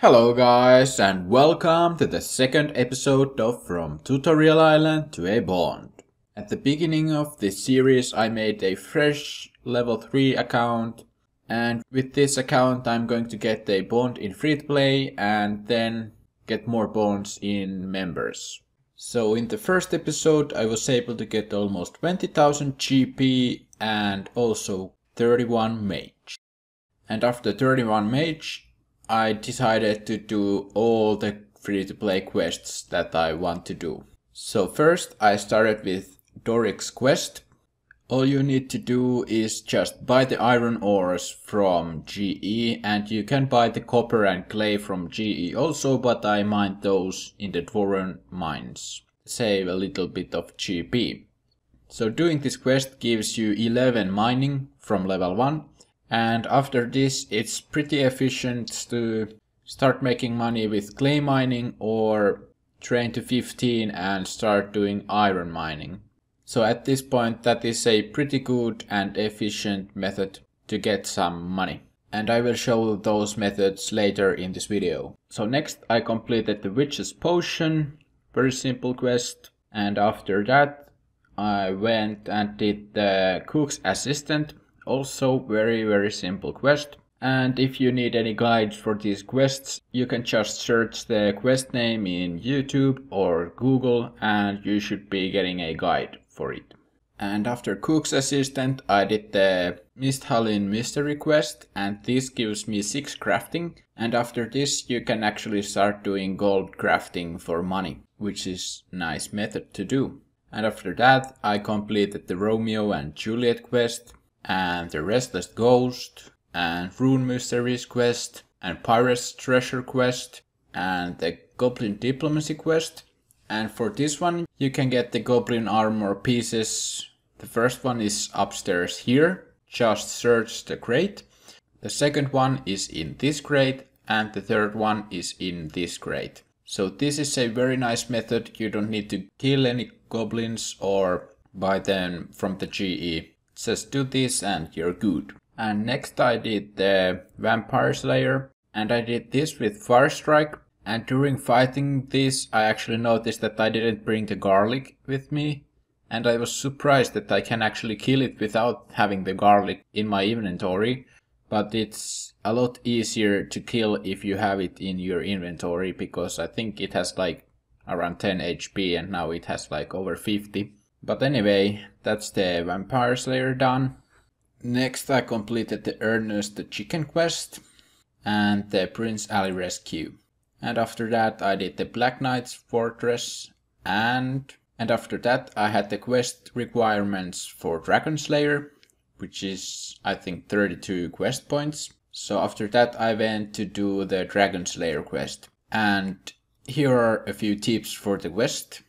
Hello guys and welcome to the second episode of From Tutorial Island to a Bond. At the beginning of this series I made a fresh level 3 account, and with this account I'm going to get a bond in free to play and then get more bonds in members. So in the first episode I was able to get almost 20,000 GP and also 31 mage. And after 31 mage I decided to do all the free-to-play quests that I want to do. So first I started with Doric's quest. All you need to do is just buy the iron ores from GE, and you can buy the copper and clay from GE also, but I mined those in the Dworan mines. Save a little bit of GP. So doing this quest gives you 11 mining from level 1. And after this it's pretty efficient to start making money with clay mining or train to 15 and start doing iron mining. So at this point that is a pretty good and efficient method to get some money. And I will show those methods later in this video. So next I completed the Witch's Potion, very simple quest. And after that I went and did the Cook's Assistant. Also very simple quest, and if you need any guides for these quests you can just search the quest name in YouTube or Google and you should be getting a guide for it. And after Cook's Assistant I did the Misthalin mystery quest, and this gives me 6 crafting, and after this you can actually start doing gold crafting for money, which is a nice method to do. And after that I completed the Romeo and Juliet quest, and the Restless Ghost, and Rune Mysteries quest, and Pirate's Treasure quest, and the Goblin Diplomacy quest. And for this one you can get the Goblin Armor pieces. The first one is upstairs here, just search the crate. The second one is in this crate, and the third one is in this crate. So this is a very nice method, you don't need to kill any goblins or buy them from the GE. Just do this and you're good. And next I did the Vampire Slayer, and I did this with Firestrike, and during fighting this I actually noticed that I didn't bring the garlic with me, and I was surprised that I can actually kill it without having the garlic in my inventory. But it's a lot easier to kill if you have it in your inventory, because I think it has like around 10 HP and now it has like over 50. But anyway, that's the Vampire Slayer done. Next I completed the Ernest the Chicken quest and the Prince Ali rescue. And after that I did the Black Knight's Fortress, and after that I had the quest requirements for Dragon Slayer, which is I think 32 quest points. So after that I went to do the Dragon Slayer quest. And here are a few tips for the quest.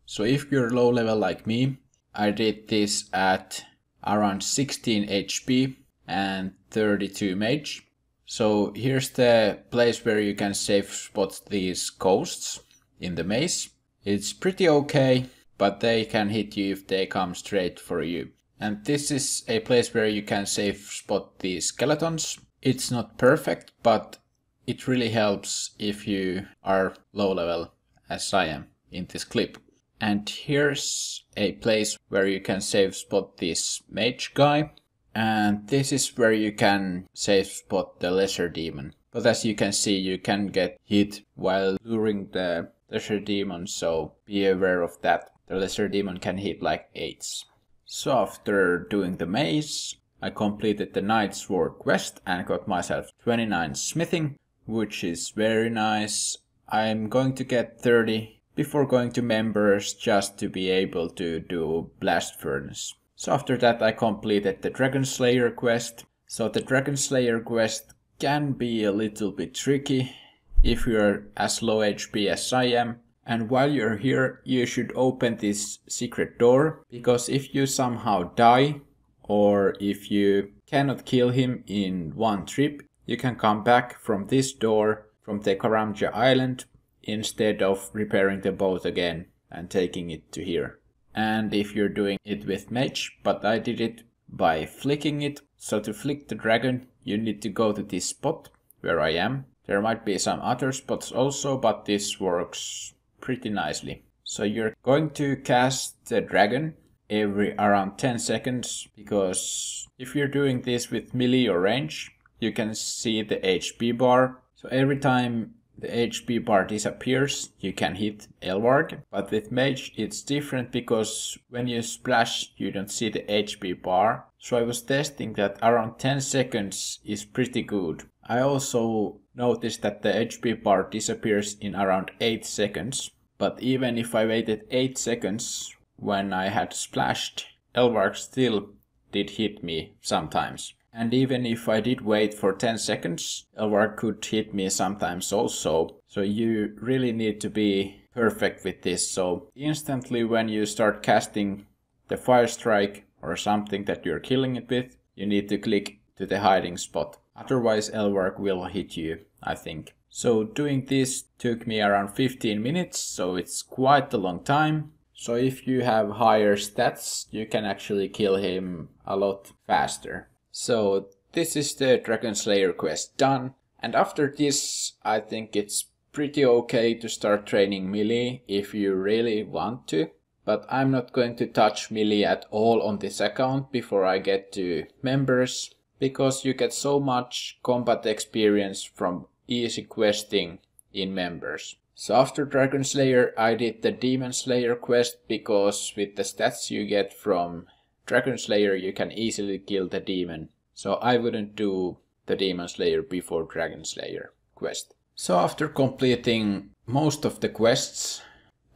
So if you're low level like me, I did this at around 16 HP and 32 mage. So here's the place where you can safe spot these ghosts in the maze. It's pretty okay, but they can hit you if they come straight for you. And this is a place where you can safe spot these skeletons. It's not perfect, but it really helps if you are low level, as I am in this clip. And here's a place where you can safe spot this mage guy. And this is where you can safe spot the lesser demon. But as you can see, you can get hit while luring the lesser demon, so be aware of that. The lesser demon can hit like 8s. So after doing the maze, I completed the Knight's Sword quest and got myself 29 smithing, which is very nice. I'm going to get 30 before going to members, just to be able to do Blast Furnace. So after that I completed the Dragon Slayer quest. So the Dragon Slayer quest can be a little bit tricky if you're as low HP as I am. And while you're here you should open this secret door, because if you somehow die or if you cannot kill him in one trip, you can come back from this door from the Karamja Island instead of repairing the boat again and taking it to here. And if you're doing it with mage, but I did it by flicking it. So to flick the dragon you need to go to this spot where I am, There might be some other spots also, but this works pretty nicely. So you're going to cast the dragon every around 10 seconds, because if you're doing this with melee or range, you can see the HP bar. So every time the HP bar disappears, you can hit Elvarg. But with mage it's different, because when you splash you don't see the HP bar. So I was testing that around 10 seconds is pretty good. I also noticed that the HP bar disappears in around 8 seconds. But even if I waited 8 seconds when I had splashed, Elvarg still did hit me sometimes. And even if I did wait for 10 seconds, Elvarg could hit me sometimes also. So you really need to be perfect with this. So instantly when you start casting the fire strike or something that you're killing it with, you need to click to the hiding spot. Otherwise Elvarg will hit you, I think. So doing this took me around 15 minutes, so it's quite a long time. So if you have higher stats, you can actually kill him a lot faster. So this is the Dragon Slayer quest done. And after this, I think it's pretty okay to start training melee if you really want to. But I'm not going to touch melee at all on this account before I get to members, because you get so much combat experience from easy questing in members. So after Dragon Slayer I did the Demon Slayer quest, because with the stats you get from Dragon Slayer you can easily kill the demon. So I wouldn't do the Demon Slayer before Dragon Slayer quest. So after completing most of the quests,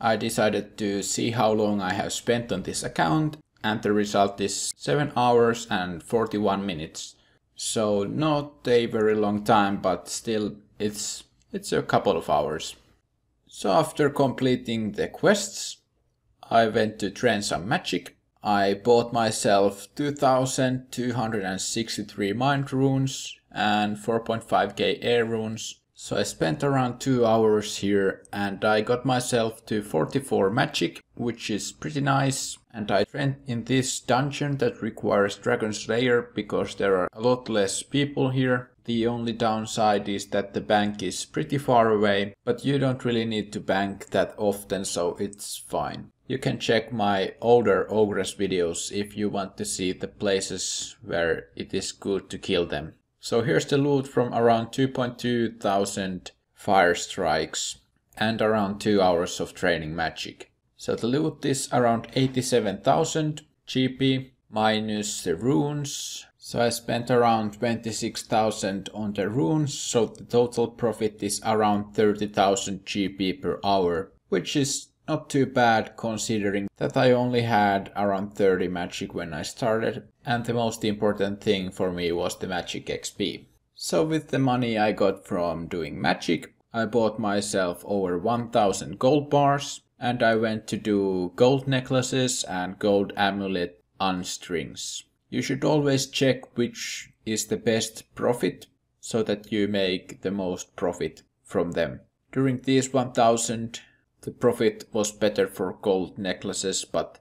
I decided to see how long I have spent on this account, and the result is 7 hours and 41 minutes. So not a very long time, but still it's a couple of hours. So after completing the quests, I went to train some magic. I bought myself 2263 mind runes and 4.5k air runes. So I spent around 2 hours here and I got myself to 44 magic, which is pretty nice. And I trained in this dungeon that requires Dragon Slayer because there are a lot less people here. The only downside is that the bank is pretty far away, but you don't really need to bank that often, so it's fine. You can check my older Ogress videos if you want to see the places where it is good to kill them. So here's the loot from around 2.2 thousand fire strikes and around 2 hours of training magic. So the loot is around 87,000 GP minus the runes. So I spent around 26,000 on the runes, so the total profit is around 30,000 GP per hour, which is not too bad considering that I only had around 30 magic when I started, and the most important thing for me was the magic XP. So with the money I got from doing magic, I bought myself over 1000 gold bars, and I went to do gold necklaces and gold amulet unstrings. You should always check which is the best profit, so that you make the most profit from them. During these 1000, the profit was better for gold necklaces, but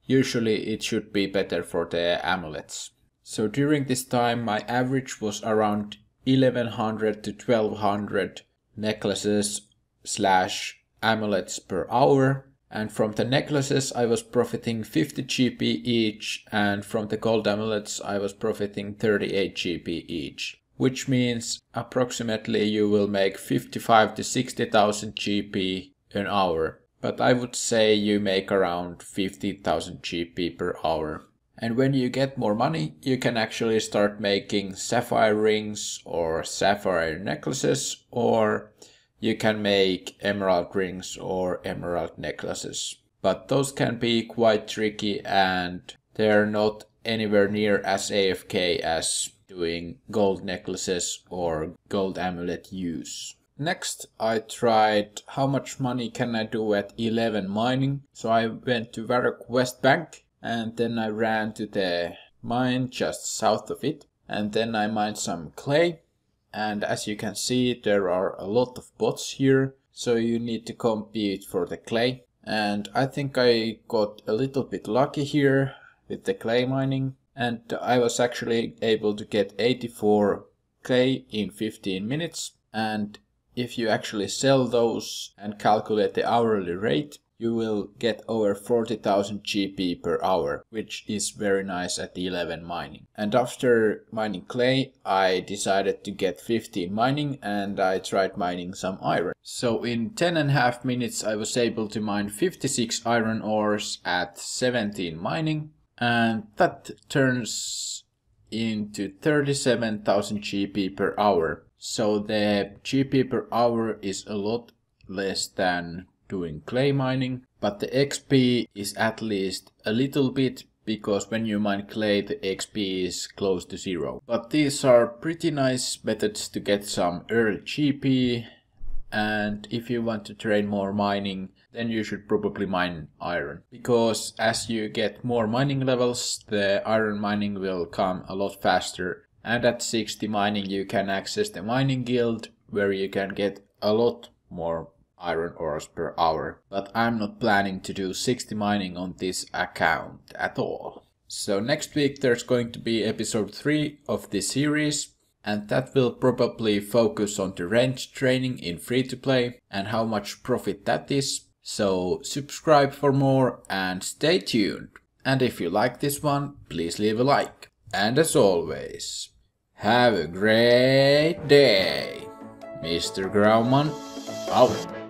usually it should be better for the amulets. So during this time my average was around 1100 to 1200 necklaces / amulets per hour. And from the necklaces I was profiting 50 GP each, and from the gold amulets I was profiting 38 GP each. Which means approximately you will make 55 to 60,000 GP an hour. But I would say you make around 50,000 GP per hour. And when you get more money, you can actually start making sapphire rings or sapphire necklaces, or you can make emerald rings or emerald necklaces. But those can be quite tricky and they're not anywhere near as AFK as doing gold necklaces or gold amulet use. Next I tried how much money can I do at 11 mining. So I went to Varrock West Bank and then I ran to the mine just south of it. And then I mined some clay. And as you can see, there are a lot of bots here, so you need to compete for the clay. And I think I got a little bit lucky here with the clay mining, and I was actually able to get 84 clay in 15 minutes. and if you actually sell those and calculate the hourly rate, you will get over 40,000 GP per hour, which is very nice at 11 mining. And after mining clay, I decided to get 15 mining and I tried mining some iron. So in 10.5 minutes I was able to mine 56 iron ores at 17 mining, and that turns into 37,000 GP per hour. So the GP per hour is a lot less than doing clay mining, but the XP is at least a little bit, because when you mine clay the XP is close to 0. But these are pretty nice methods to get some early GP, and if you want to train more mining, then you should probably mine iron, because as you get more mining levels, the iron mining will come a lot faster, and at 60 mining you can access the mining guild, where you can get a lot more iron ores per hour. But I'm not planning to do 60 mining on this account at all. So next week there's going to be episode 3 of this series, and that will probably focus on the range training in free-to-play and how much profit that is. So subscribe for more and stay tuned. And if you like this one, please leave a like. And as always, have a great day. MrGrauman out.